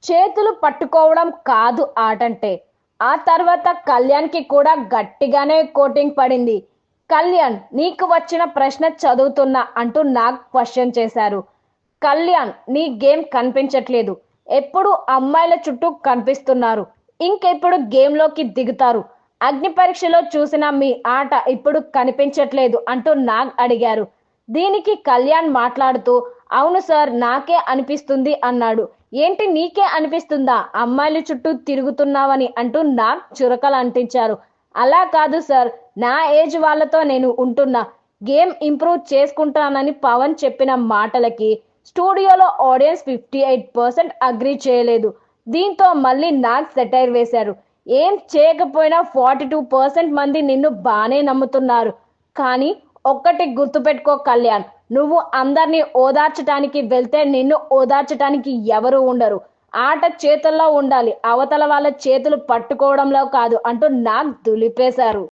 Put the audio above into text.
చేతులు పట్టుకోవడం కాదు ఆటంటే. ఆ తర్వాత కళ్యాణ్‌కి కూడా గట్టిగానే కోటింగ్ పడింది. కళ్యాణ్ నీకు వచ్చిన ప్రశ్న చదువుతున్నా అంటూ నాగ్ క్వశ్చన్ చేశారు. కళ్యాణ్ నీ గేమ్ కనిపించట్లేదు. ఎప్పుడు అమ్మాయిల చుట్టూ కనిపిస్తున్నారు. ఇంకెప్పుడు గేమ్‌లోకి దిగుతారు. అగ్ని పరీక్షలో చూసిన మీ ఆట ఇప్పుడు కనిపించట్లేదు అంటూ నాగ్ అడిగారు. దీనికి కళ్యాణ్ మాట్లాడుతూ అవును సార్ నాకే అనిపిస్తుంది అన్నాడు. ఏంటి నీకే అనిపిస్తుందా అమ్మాయిల చుట్టూ తిరుగుతున్నావని అంటూ నాగ్ చురకలు అంటించారు. అలా కాదు సార్, నా ఏజ్ వాళ్ళతో నేను ఉంటున్నా. గేమ్ ఇంప్రూవ్ చేసుకుంటానని పవన్ చెప్పిన మాటలకి స్టూడియోలో ఆడియన్స్ 58% అగ్రీ చేయలేదు. దీంతో మళ్ళీ నాగ్ సెటైర్ వేశారు. ఏం చేయకపోయినా 42% మంది నిన్ను బానే నమ్ముతున్నారు. కానీ ఒక్కటి గుర్తుపెట్టుకో కళ్యాణ్, నువ్వు అందరినీ ఓదార్చటానికి వెళ్తే నిన్ను ఓదార్చటానికి ఎవరు ఉండరు. ఆట చేతుల్లో ఉండాలి, అవతల వాళ్ళ చేతులు పట్టుకోవడంలో కాదు అంటూ నాగ్ దులిపేశారు.